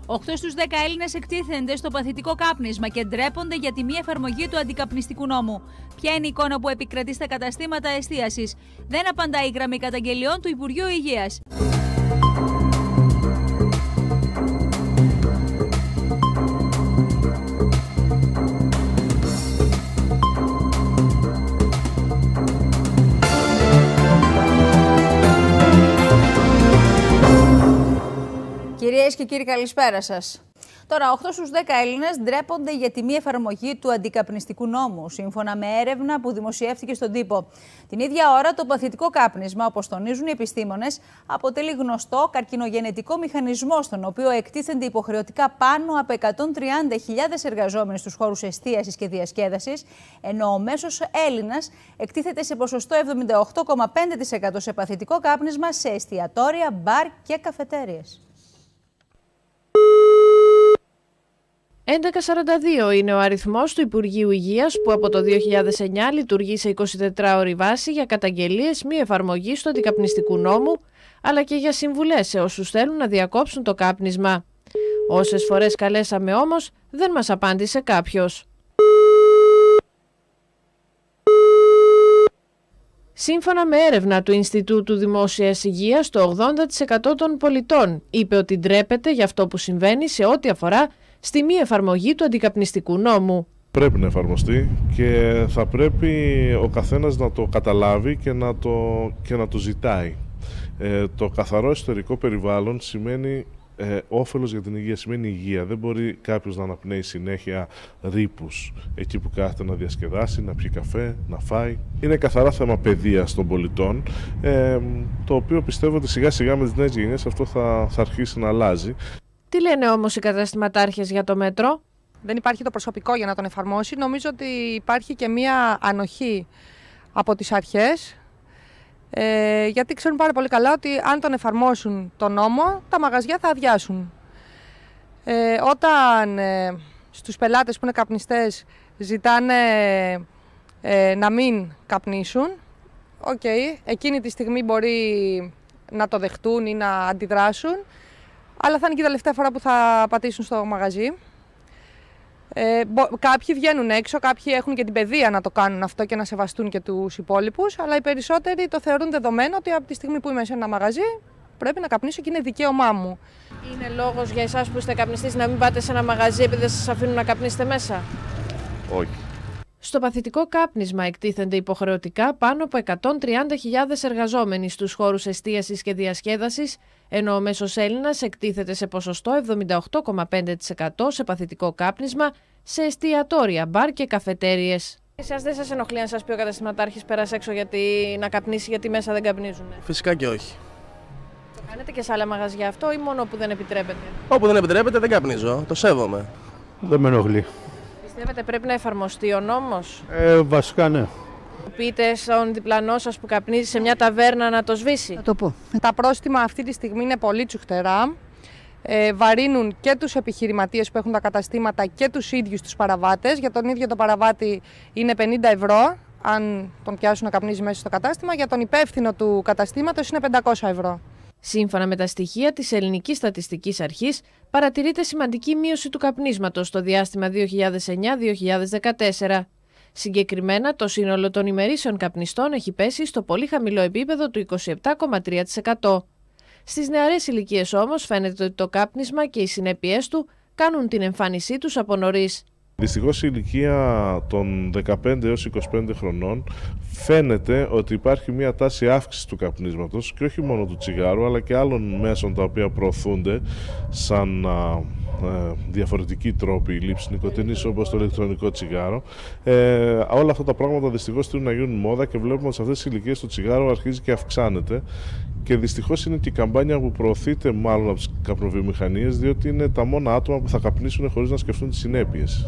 8 στους 10 Έλληνες εκτίθενται στο παθητικό κάπνισμα και ντρέπονται για τη μη εφαρμογή του αντικαπνιστικού νόμου. Ποια είναι η εικόνα που επικρατεί στα καταστήματα εστίασης? Δεν απαντάει η γραμμή καταγγελιών του Υπουργείου Υγείας. Κυρίες και κύριοι, καλησπέρα σας. Τώρα, 8 στους 10 Έλληνες ντρέπονται για τη μη εφαρμογή του αντικαπνιστικού νόμου, σύμφωνα με έρευνα που δημοσιεύτηκε στον τύπο. Την ίδια ώρα, το παθητικό κάπνισμα, όπως τονίζουν οι επιστήμονες, αποτελεί γνωστό καρκινογενετικό μηχανισμό, στον οποίο εκτίθενται υποχρεωτικά πάνω από 130.000 εργαζόμενοι στους χώρους εστίασης και διασκέδασης, ενώ ο μέσος Έλληνας εκτίθεται σε ποσοστό 78,5% σε παθητικό κάπνισμα σε εστιατόρια, μπαρ και καφετέριες. 1142 είναι ο αριθμός του Υπουργείου Υγείας που από το 2009 λειτουργεί σε 24ωρη βάση για καταγγελίες μη εφαρμογής του αντικαπνιστικού νόμου, αλλά και για συμβουλές σε όσους θέλουν να διακόψουν το κάπνισμα. Όσες φορές καλέσαμε όμως, δεν μας απάντησε κάποιος. Σύμφωνα με έρευνα του Ινστιτούτου Δημόσιας Υγείας, το 80% των πολιτών είπε ότι ντρέπεται για αυτό που συμβαίνει σε ό,τι αφορά στη μη εφαρμογή του αντικαπνιστικού νόμου. Πρέπει να εφαρμοστεί και θα πρέπει ο καθένας να το καταλάβει και να το ζητάει. Το καθαρό εσωτερικό περιβάλλον σημαίνει όφελος για την υγεία, σημαίνει υγεία. Δεν μπορεί κάποιος να αναπνέει συνέχεια ρήπους εκεί που κάθεται να διασκεδάσει, να πιει καφέ, να φάει. Είναι καθαρά θέμα παιδείας των πολιτών, το οποίο πιστεύω ότι σιγά σιγά με τις νέες γενιές αυτό θα αρχίσει να αλλάζει. Τι λένε όμως οι καταστηματάρχες για το μέτρο? Δεν υπάρχει το προσωπικό για να τον εφαρμόσει. Νομίζω ότι υπάρχει και μία ανοχή από τις αρχές, γιατί ξέρουν πάρα πολύ καλά ότι αν τον εφαρμόσουν τον νόμο, τα μαγαζιά θα αδειάσουν. Όταν στους πελάτες που είναι καπνιστές ζητάνε να μην καπνίσουν, εκείνη τη στιγμή μπορεί να το δεχτούν ή να αντιδράσουν, αλλά θα είναι και η τελευταία φορά που θα πατήσουν στο μαγαζί. Κάποιοι βγαίνουν έξω, κάποιοι έχουν και την παιδεία να το κάνουν αυτό και να σεβαστούν και τους υπόλοιπους, αλλά οι περισσότεροι το θεωρούν δεδομένο ότι από τη στιγμή που είμαι σε ένα μαγαζί πρέπει να καπνίσω και είναι δικαίωμά μου. Είναι λόγος για εσάς που είστε καπνιστής να μην πάτε σε ένα μαγαζί επειδή δεν σας αφήνουν να καπνίσετε μέσα? Όχι. Στο παθητικό κάπνισμα εκτίθενται υποχρεωτικά πάνω από 130.000 εργαζόμενοι στους χώρους εστίασης και διασκέδασης, ενώ ο μέσος Έλληνας εκτίθεται σε ποσοστό 78,5% σε παθητικό κάπνισμα σε εστιατόρια, μπαρ και καφετέριες. Εσάς δεν σας ενοχλεί αν σας πει ο καταστηματάρχης πέρασε έξω να καπνίσει γιατί μέσα δεν καπνίζουν? Φυσικά και όχι. Το κάνετε και σε άλλα μαγαζιά αυτό ή μόνο που δεν επιτρέπεται? Όπου δεν επιτρέπεται δεν καπνίζω, το σέβομαι. Δεν με ενοχλεί. Πιστεύετε πρέπει να εφαρμοστεί ο νόμος? Βασικά ναι. Πείτε στον διπλανό σας που καπνίζει σε μια ταβέρνα να το σβήσει. Θα το πω. Τα πρόστιμα αυτή τη στιγμή είναι πολύ τσουχτερά. Βαρύνουν και τους επιχειρηματίες που έχουν τα καταστήματα και τους ίδιους τους παραβάτες. Για τον ίδιο το παραβάτη είναι 50 ευρώ, αν τον πιάσουν να καπνίζει μέσα στο κατάστημα. Για τον υπεύθυνο του καταστήματος είναι 500 ευρώ. Σύμφωνα με τα στοιχεία της Ελληνικής Στατιστικής Αρχής, παρατηρείται σημαντική μείωση του καπνίσματος στο διάστημα 2009-2014. Συγκεκριμένα, το σύνολο των ημερήσεων καπνιστών έχει πέσει στο πολύ χαμηλό επίπεδο του 27,3%. Στις νεαρές ηλικίες όμως φαίνεται ότι το κάπνισμα και οι συνέπειές του κάνουν την εμφάνισή τους από νωρίς. Δυστυχώς η ηλικία των 15 έως 25 χρονών φαίνεται ότι υπάρχει μια τάση αύξησης του καπνίσματος και όχι μόνο του τσιγάρου αλλά και άλλων μέσων τα οποία προωθούνται σαν διαφορετικοί τρόποι λήψης νοικοτήνης όπως το ηλεκτρονικό τσιγάρο. Όλα αυτά τα πράγματα δυστυχώς θέλουν να γίνουν μόδα και βλέπουμε ότι σε αυτές τις ηλικίες το τσιγάρο αρχίζει και αυξάνεται και δυστυχώς είναι και η καμπάνια που προωθείται μάλλον από τις καπνοβιομηχανίες, διότι είναι τα μόνα άτομα που θα καπνίσουν χωρίς να σκεφτούν τις συνέπειες.